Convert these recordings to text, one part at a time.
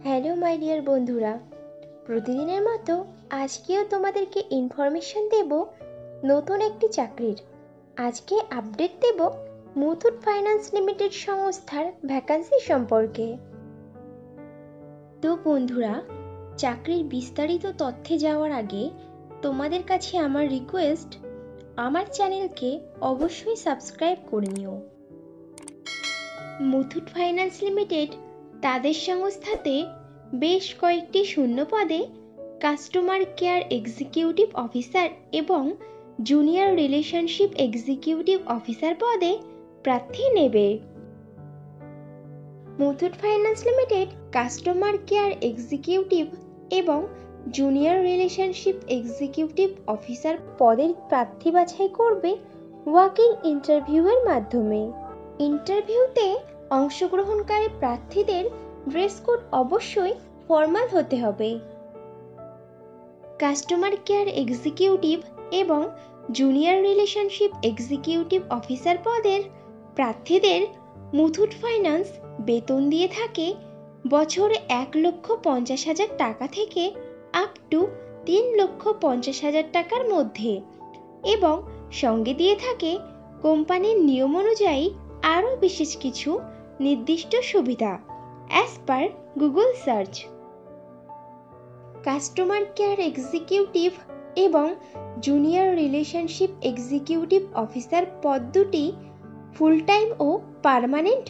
Hello my dear বন্ধুরা, প্রতিদিনের মতো আজকেও তোমাদেরকে ইনফরমেশন দেব নতুন একটি চাকরির। আজকে আপডেট দেব মুথুট ফাইন্যান্স লিমিটেড সংস্থার ভ্যাকান্সি সম্পর্কে। তো বন্ধুরা, চাকরির বিস্তারিত তথ্যে যাওয়ার আগে তোমাদের কাছে আমার রিকোয়েস্ট, আমার চ্যানেলকে অবশ্যই সাবস্ক্রাইব করে নিও। মুথুট ফাইন্যান্স লিমিটেড তাদের সংস্থাতে বেশ কয়েকটি শূন্য পদে কাস্টমার কেয়ার এক্সিকিউটিভ অফিসার এবং জুনিয়র রিলেশনশিপ এক্সিকিউটিভ অফিসার পদে প্রার্থী নেবে। Muthoot finance limited customer care executive এবং জুনিয়র রিলেশনশিপ এক্সিকিউটিভ অফিসার পদের প্রার্থী বাছাই করবে ওয়াকিং ইন্টারভিউয়ের মাধ্যমে। ইন্টারভিউতে অংশগ্রহণকারী প্রার্থীদের ড্রেস কোড অবশ্যই ফর্মাল হতে হবে। কাস্টমার কেয়ার এক্সিকিউটিভ এবং জুনিয়র রিলেশনশিপ এক্সিকিউটিভ অফিসার পদের প্রার্থীদের মুথুট ফাইন্যান্স বেতন দিয়ে থাকে বছরে 1,50,000 টাকা থেকে আপ টু 3,50,000 টাকার মধ্যে, এবং সঙ্গে দিয়ে থাকে কোম্পানির নিয়ম অনুযায়ী আরও বিশেষ কিছু নির্দিষ্ট সুবিধা as per Google search. Customer care executive এবং জুনিয়র রিলেশনশিপ এক্সিকিউটিভ অফিসার পদ দুটি ফুল টাইম ও পার্মানেন্ট,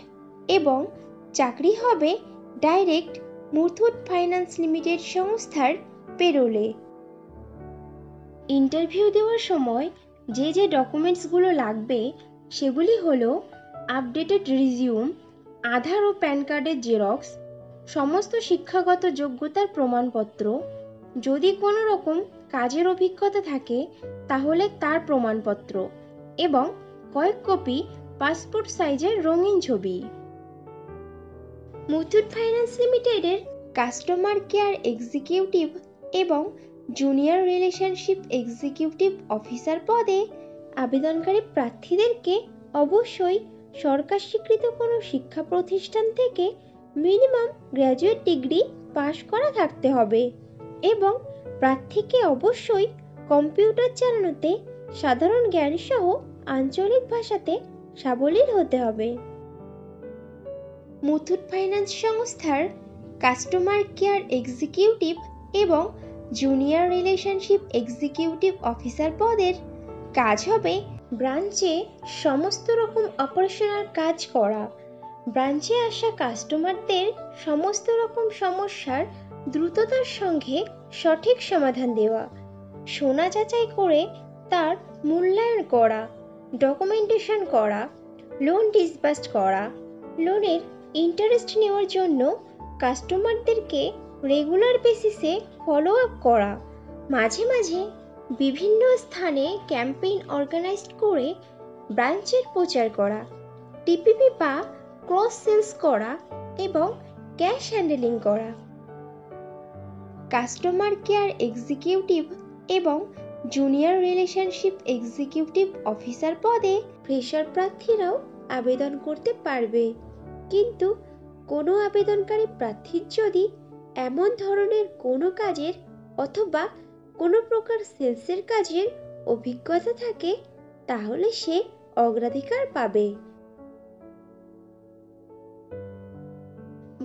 এবং চাকরি হবে ডাইরেক্ট মুথুট ফাইন্যান্স লিমিটেড সংস্থার পেরোলে। ইন্টারভিউ দেওয়ার সময় যে যে ডকুমেন্টসগুলো লাগবে সেগুলি হলো আপডেটেড রিজিউম, আধার ও প্যান কার্ডের জেরক্স, সমস্ত শিক্ষাগত যোগ্যতার প্রমাণপত্র, যদি কোনো রকম কাজের অভিজ্ঞতা থাকে তাহলে তার প্রমাণপত্র, এবং কয়েক কপি পাসপোর্ট সাইজের রঙিন ছবি। মুথুট ফাইন্যান্স লিমিটেডের কাস্টমার কেয়ার এক্সিকিউটিভ এবং জুনিয়র রিলেশনশিপ এক্সিকিউটিভ অফিসার পদে আবেদনকারী প্রার্থীদেরকে অবশ্যই সরকার স্বীকৃত কোনো শিক্ষা প্রতিষ্ঠান থেকে মিনিমাম গ্র্যাজুয়েট ডিগ্রি পাশ করা থাকতে হবে, এবং প্রার্থীকে অবশ্যই কম্পিউটার চালানোতে সাধারণ জ্ঞান সহ আঞ্চলিক ভাষাতে সাবলীল হতে হবে। মুথুট ফাইন্যান্স সংস্থার কাস্টমার কেয়ার এক্সিকিউটিভ এবং জুনিয়র রিলেশনশিপ এক্সিকিউটিভ অফিসার পদের কাজ হবে ব্রাঞ্চে সমস্ত রকম অপারেশনাল কাজ করা, ব্রাঞ্চে আসা কাস্টমারদের সমস্ত রকম সমস্যার দ্রুততার সঙ্গে সঠিক সমাধান দেওয়া, সোনা যাচাই করে তার মূল্যায়ন করা, ডকুমেন্টেশন করা, লোন ডিসবার্স করা, লোনের ইন্টারেস্ট নেওয়ার জন্য কাস্টমারদেরকে রেগুলার বেসিসে ফলো আপ করা, মাঝে মাঝে বিভিন্ন স্থানে ক্যাম্পেইন অর্গানাইজ করে ব্রাঞ্চের প্রচার করা, টিপিপি বা ক্রস সেলস করা, এবং ক্যাশ হ্যান্ডেলিং করা। কাস্টমার কেয়ার এক্সিকিউটিভ এবং জুনিয়র রিলেশনশিপ এক্সিকিউটিভ অফিসার পদে ফ্রেশার প্রার্থীরাও আবেদন করতে পারবে, কিন্তু কোনো আবেদনকারী প্রার্থীর যদি এমন ধরনের কোনো কাজের অথবা কোনো প্রকার সেলসের কাজের অভিজ্ঞতা থাকে তাহলে সে অগ্রাধিকার পাবে।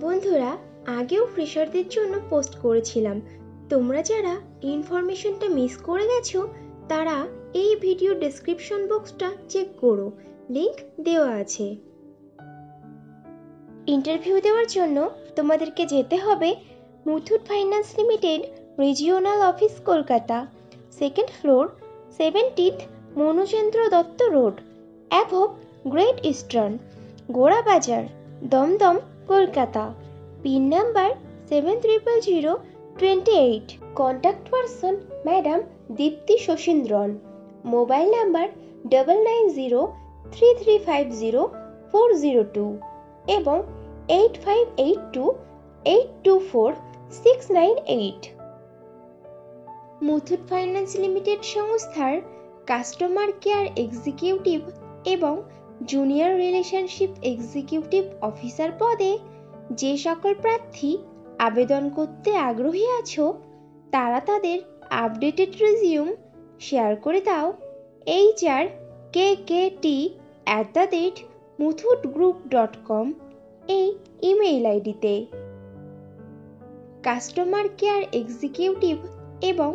বন্ধুরা, আগেও ফ্রেশারদের জন্য পোস্ট করেছিলাম, তোমরা যারা ইনফরমেশনটা মিস করে গেছো তারা এই ভিডিও ডেসক্রিপশন বক্সটা চেক করো, লিংক দেওয়া আছে। ইন্টারভিউ দেওয়ার জন্য তোমাদেরকে যেতে হবে Muthoot finance limited regional office, Kolkata, 2nd floor, 70th Manojendra Datta road, above great eastern, Gorabazar, Dum Dum, Kolkata. Pin number 700028। Contact person madam Dipti Sasindran. Mobile number 9903350402 এবং 8582824698। মুথুট ফাইন্যান্স লিমিটেড সংস্থার কাস্টমার কেয়ার এক্সিকিউটিভ এবং জুনিয়র রিলেশনশিপ এক্সিকিউটিভ অফিসার পদে যে সকল প্রার্থী আবেদন করতে আগ্রহী আছো তারা তাদের আপডেটেড রেজিউম শেয়ার করে দাও hrkkt@muthootgroup.com এই ইমেইল আইডিতে। কাস্টমার কেয়ার এক্সিকিউটিভ এবং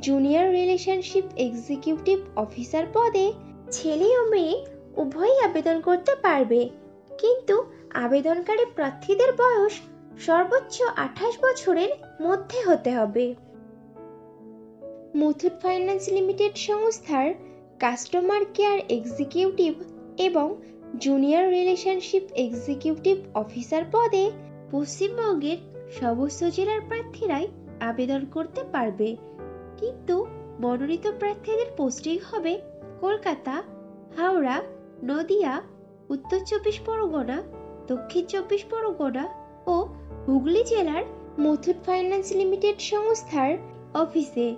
জুনিয়র রিলেশনশিপ এক্সিকিউটিভ অফিসার পদে ছেলে ও মেয়ে উভয়ই আবেদন করতে পারবে, কিন্তু আবেদনকারী প্রার্থীদের বয়স সর্বোচ্চ 28 বছরের মধ্যে হতে হবে। মুথুট ফাইন্যান্স লিমিটেড সংস্থার কাস্টমার কেয়ার এক্সিকিউটিভ এবং জুনিয়র রিলেশনশিপ এক্সিকিউটিভ অফিসার পদে পশ্চিমবঙ্গের সমস্ত জেলার প্রার্থীরাই আবেদন করতে পারবে, কিন্তু মনোনীত প্রার্থীদের পোস্টিং হবে কলকাতা, হাওড়া, নদিয়া, উত্তর 24 পরগনা, দক্ষিণ 24 পরগনা ও হুগলি জেলার মুথুট ফাইন্যান্স লিমিটেড সংস্থার অফিসে।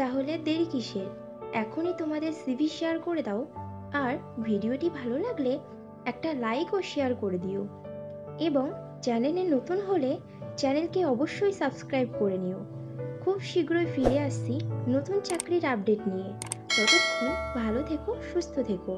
তাহলে দেরি কিসের? এখনই তোমাদের সিভি শেয়ার করে দাও, আর ভিডিওটি ভালো লাগলে একটা লাইক ও শেয়ার করে দিও, এবং চ্যানেলে নতুন হলে চ্যানেলকে অবশ্যই সাবস্ক্রাইব করে নিও। খুব শীঘ্রই ফিরে আসছি নতুন চাকরির আপডেট নিয়ে। ততক্ষণ ভালো থেকো, সুস্থ থেকো।